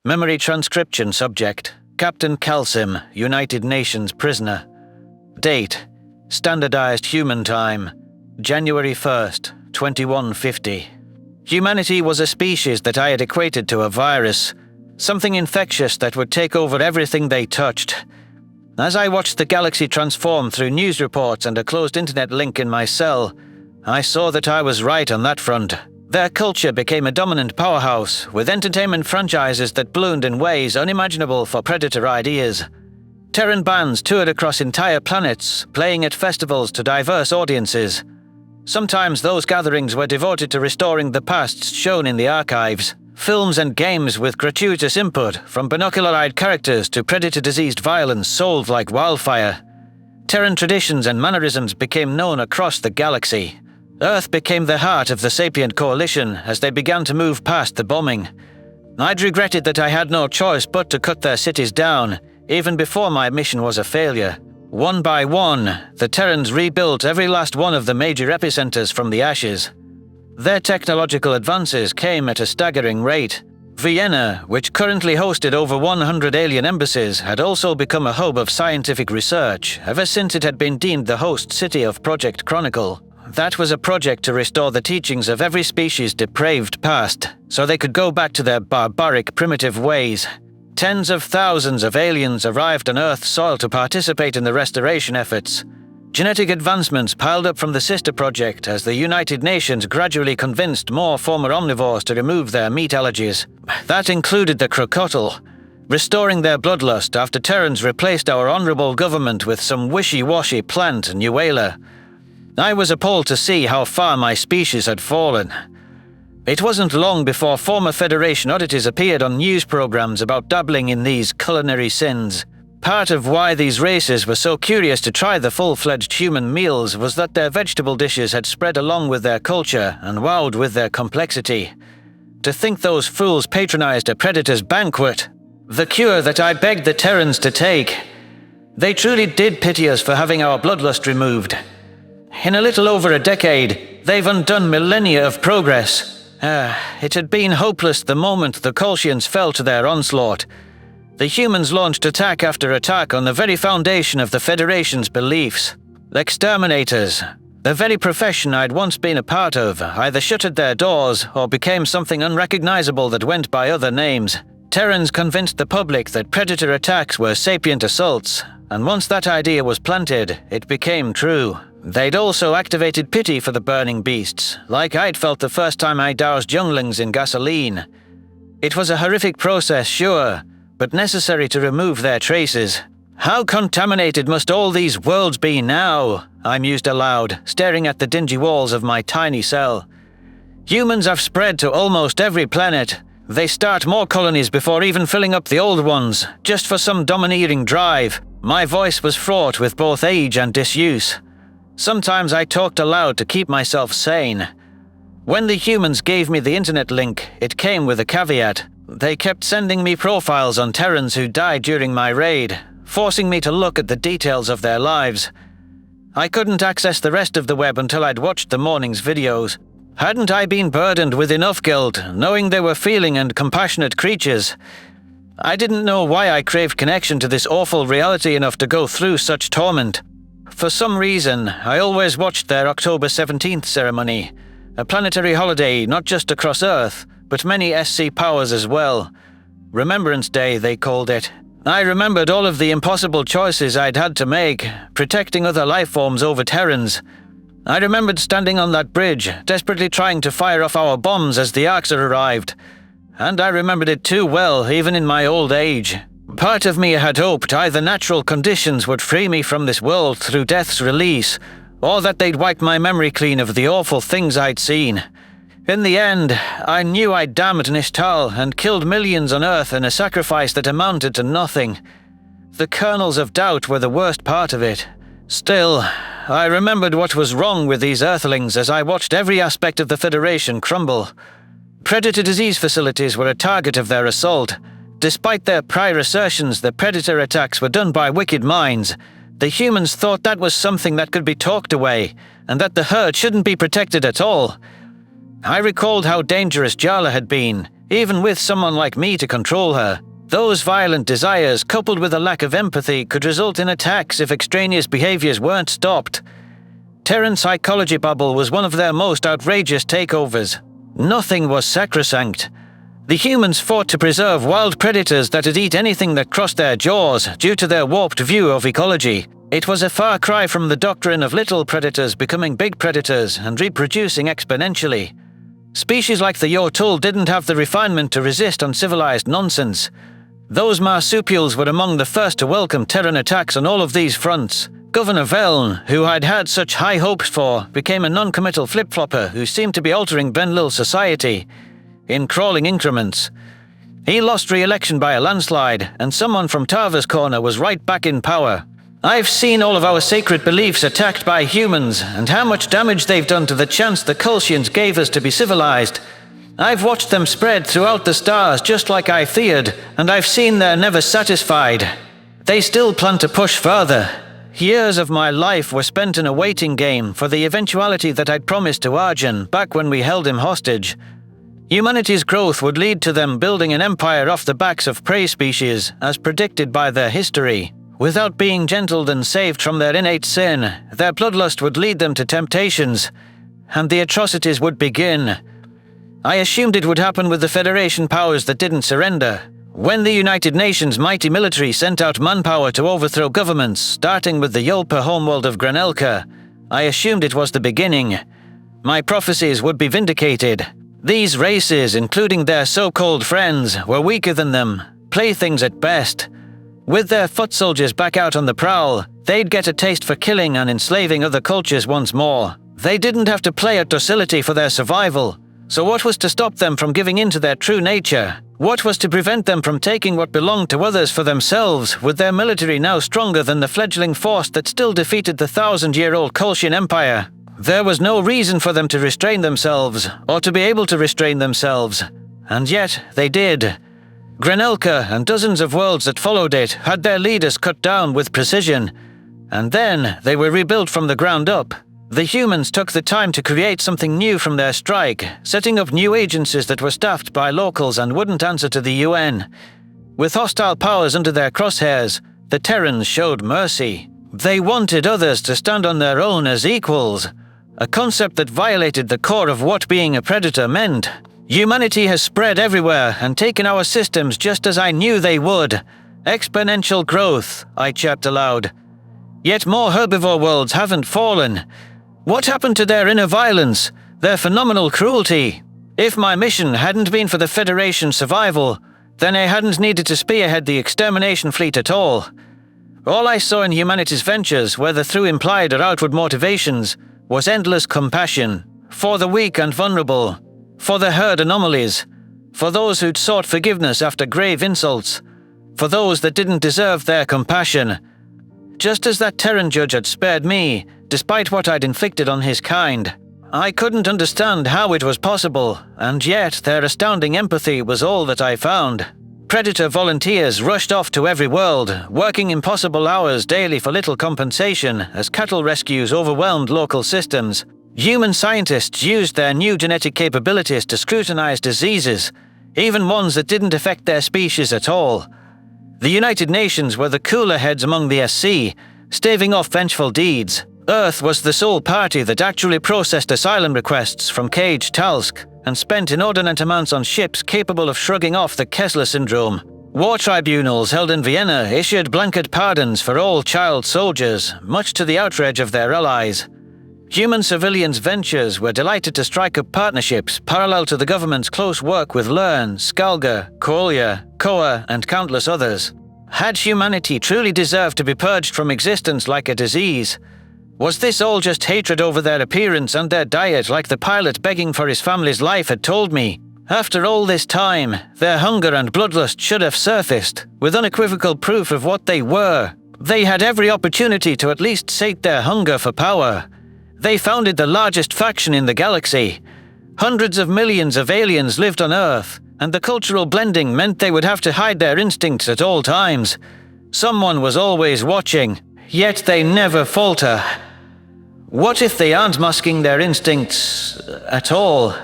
Memory transcription subject, Captain Calsim, United Nations prisoner. Date, standardized human time, January 1st, 2150. Humanity was a species that I had equated to a virus, something infectious that would take over everything they touched. As I watched the galaxy transform through news reports and a closed internet link in my cell, I saw that I was right on that front. Their culture became a dominant powerhouse, with entertainment franchises that bloomed in ways unimaginable for Predator ideas. Terran bands toured across entire planets, playing at festivals to diverse audiences. Sometimes those gatherings were devoted to restoring the pasts shown in the archives. Films and games with gratuitous input, from binocular-eyed characters to predator-diseased violence, sold like wildfire. Terran traditions and mannerisms became known across the galaxy. Earth became the heart of the Sapient Coalition as they began to move past the bombing. I'd regretted that I had no choice but to cut their cities down, even before my mission was a failure. One by one, the Terrans rebuilt every last one of the major epicenters from the ashes. Their technological advances came at a staggering rate. Vienna, which currently hosted over 100 alien embassies, had also become a hub of scientific research ever since it had been deemed the host city of Project Chronicle. That was a project to restore the teachings of every species' depraved past, so they could go back to their barbaric, primitive ways. Tens of thousands of aliens arrived on Earth's soil to participate in the restoration efforts. Genetic advancements piled up from the sister project as the United Nations gradually convinced more former omnivores to remove their meat allergies. That included the crocodile, restoring their bloodlust after Terrans replaced our honorable government with some wishy-washy plant Nuela. I was appalled to see how far my species had fallen. It wasn't long before former Federation oddities appeared on news programs about dabbling in these culinary sins. Part of why these races were so curious to try the full-fledged human meals was that their vegetable dishes had spread along with their culture and wowed with their complexity. To think those fools patronized a predator's banquet, the cure that I begged the Terrans to take. They truly did pity us for having our bloodlust removed. In a little over a decade, they've undone millennia of progress. It had been hopeless the moment the Kolshians fell to their onslaught. The humans launched attack after attack on the very foundation of the Federation's beliefs. Exterminators, the very profession I'd once been a part of, either shuttered their doors or became something unrecognizable that went by other names. Terrans convinced the public that predator attacks were sapient assaults, and once that idea was planted, it became true. They'd also activated pity for the burning beasts, like I'd felt the first time I doused younglings in gasoline. It was a horrific process, sure, but necessary to remove their traces. How contaminated must all these worlds be now? I mused aloud, staring at the dingy walls of my tiny cell. Humans have spread to almost every planet. They start more colonies before even filling up the old ones, just for some domineering drive. My voice was fraught with both age and disuse. Sometimes I talked aloud to keep myself sane. When the humans gave me the internet link, it came with a caveat. They kept sending me profiles on Terrans who died during my raid, forcing me to look at the details of their lives. I couldn't access the rest of the web until I'd watched the morning's videos. Hadn't I been burdened with enough guilt, knowing they were feeling and compassionate creatures? I didn't know why I craved connection to this awful reality enough to go through such torment. For some reason, I always watched their October 17th ceremony, a planetary holiday not just across Earth, but many SC powers as well. Remembrance Day, they called it. I remembered all of the impossible choices I'd had to make, protecting other life forms over Terrans. I remembered standing on that bridge, desperately trying to fire off our bombs as the Arcs arrived. And I remembered it too well, even in my old age. Part of me had hoped either natural conditions would free me from this world through death's release, or that they'd wipe my memory clean of the awful things I'd seen. In the end, I knew I'd damned Nishtal and killed millions on Earth in a sacrifice that amounted to nothing. The kernels of doubt were the worst part of it. Still, I remembered what was wrong with these Earthlings as I watched every aspect of the Federation crumble. Predator disease facilities were a target of their assault. Despite their prior assertions that predator attacks were done by wicked minds, the humans thought that was something that could be talked away, and that the herd shouldn't be protected at all. I recalled how dangerous Jala had been, even with someone like me to control her. Those violent desires, coupled with a lack of empathy, could result in attacks if extraneous behaviors weren't stopped. Terran psychology bubble was one of their most outrageous takeovers. Nothing was sacrosanct. The humans fought to preserve wild predators that'd eat anything that crossed their jaws due to their warped view of ecology. It was a far cry from the doctrine of little predators becoming big predators and reproducing exponentially. Species like the Yotul didn't have the refinement to resist uncivilized nonsense. Those marsupials were among the first to welcome Terran attacks on all of these fronts. Governor Veln, who I'd had such high hopes for, became a non-committal flip-flopper who seemed to be altering Benlil society in crawling increments. He lost re-election by a landslide, and someone from Tava's corner was right back in power. I've seen all of our sacred beliefs attacked by humans, and how much damage they've done to the chance the Kulsians gave us to be civilized. I've watched them spread throughout the stars just like I feared, and I've seen they're never satisfied. They still plan to push further. Years of my life were spent in a waiting game for the eventuality that I'd promised to Arjun back when we held him hostage. Humanity's growth would lead to them building an empire off the backs of prey species, as predicted by their history. Without being gentled and saved from their innate sin, their bloodlust would lead them to temptations, and the atrocities would begin. I assumed it would happen with the Federation powers that didn't surrender. When the United Nations' mighty military sent out manpower to overthrow governments, starting with the Yolpa homeworld of Granelka, I assumed it was the beginning. My prophecies would be vindicated. These races, including their so-called friends, were weaker than them, playthings at best. With their foot soldiers back out on the prowl, they'd get a taste for killing and enslaving other cultures once more. They didn't have to play at docility for their survival. So what was to stop them from giving in to their true nature? What was to prevent them from taking what belonged to others for themselves, with their military now stronger than the fledgling force that still defeated the 1,000-year-old Kolshian Empire? There was no reason for them to restrain themselves, or to be able to restrain themselves. And yet, they did. Granelka and dozens of worlds that followed it had their leaders cut down with precision. And then they were rebuilt from the ground up. The humans took the time to create something new from their strike, setting up new agencies that were staffed by locals and wouldn't answer to the UN. With hostile powers under their crosshairs, the Terrans showed mercy. They wanted others to stand on their own as equals, a concept that violated the core of what being a predator meant. Humanity has spread everywhere and taken our systems just as I knew they would. Exponential growth, I chirped aloud. Yet more herbivore worlds haven't fallen. What happened to their inner violence, their phenomenal cruelty? If my mission hadn't been for the Federation's survival, then I hadn't needed to spearhead the extermination fleet at all. All I saw in humanity's ventures, whether through implied or outward motivations, was endless compassion, for the weak and vulnerable, for the herd anomalies, for those who'd sought forgiveness after grave insults, for those that didn't deserve their compassion. Just as that Terran judge had spared me, despite what I'd inflicted on his kind. I couldn't understand how it was possible, and yet their astounding empathy was all that I found. Predator volunteers rushed off to every world, working impossible hours daily for little compensation as cattle rescues overwhelmed local systems. Human scientists used their new genetic capabilities to scrutinize diseases, even ones that didn't affect their species at all. The United Nations were the cooler heads among the SC, staving off vengeful deeds. Earth was the sole party that actually processed asylum requests from Cage Talsk and spent inordinate amounts on ships capable of shrugging off the Kessler syndrome. War tribunals held in Vienna issued blanket pardons for all child soldiers, much to the outrage of their allies. Human civilians' ventures were delighted to strike up partnerships parallel to the government's close work with Lern, Skalga, Kolia, Koa, and countless others. Had humanity truly deserved to be purged from existence like a disease? Was this all just hatred over their appearance and their diet, like the pilot begging for his family's life had told me? After all this time, their hunger and bloodlust should have surfaced, with unequivocal proof of what they were. They had every opportunity to at least sate their hunger for power. They founded the largest faction in the galaxy. Hundreds of millions of aliens lived on Earth, and the cultural blending meant they would have to hide their instincts at all times. Someone was always watching, yet they never falter. What if they aren't masking their instincts at all?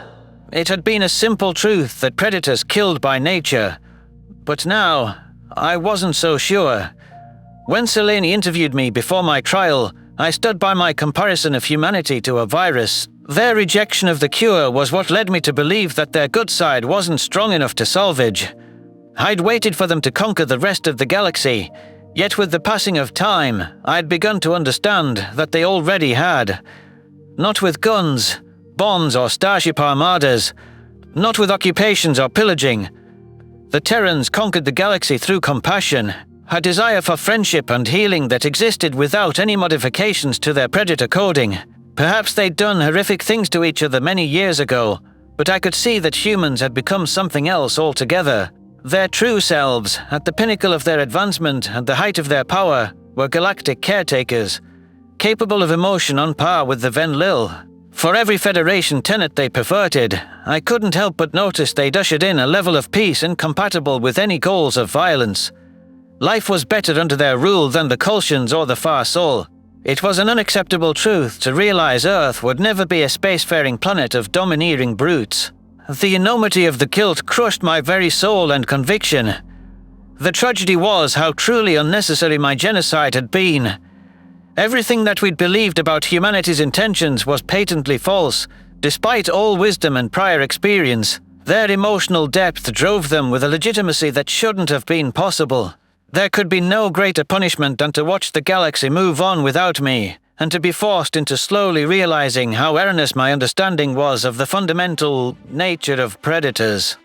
It had been a simple truth that predators killed by nature. But now, I wasn't so sure. When Selene interviewed me before my trial, I stood by my comparison of humanity to a virus. Their rejection of the cure was what led me to believe that their good side wasn't strong enough to salvage. I'd waited for them to conquer the rest of the galaxy, yet with the passing of time, I'd begun to understand that they already had. Not with guns, bombs or starship armadas, not with occupations or pillaging. The Terrans conquered the galaxy through compassion, a desire for friendship and healing that existed without any modifications to their predator coding. Perhaps they'd done horrific things to each other many years ago, but I could see that humans had become something else altogether. Their true selves, at the pinnacle of their advancement and the height of their power, were galactic caretakers, capable of emotion on par with the Venlil. For every Federation tenet they perverted, I couldn't help but notice they'd ushered in a level of peace incompatible with any goals of violence. Life was better under their rule than the Colchians or the Far Sol. It was an unacceptable truth to realize Earth would never be a spacefaring planet of domineering brutes. The enormity of the guilt crushed my very soul and conviction. The tragedy was how truly unnecessary my genocide had been. Everything that we'd believed about humanity's intentions was patently false, despite all wisdom and prior experience. Their emotional depth drove them with a legitimacy that shouldn't have been possible. There could be no greater punishment than to watch the galaxy move on without me, and to be forced into slowly realizing how erroneous my understanding was of the fundamental nature of predators.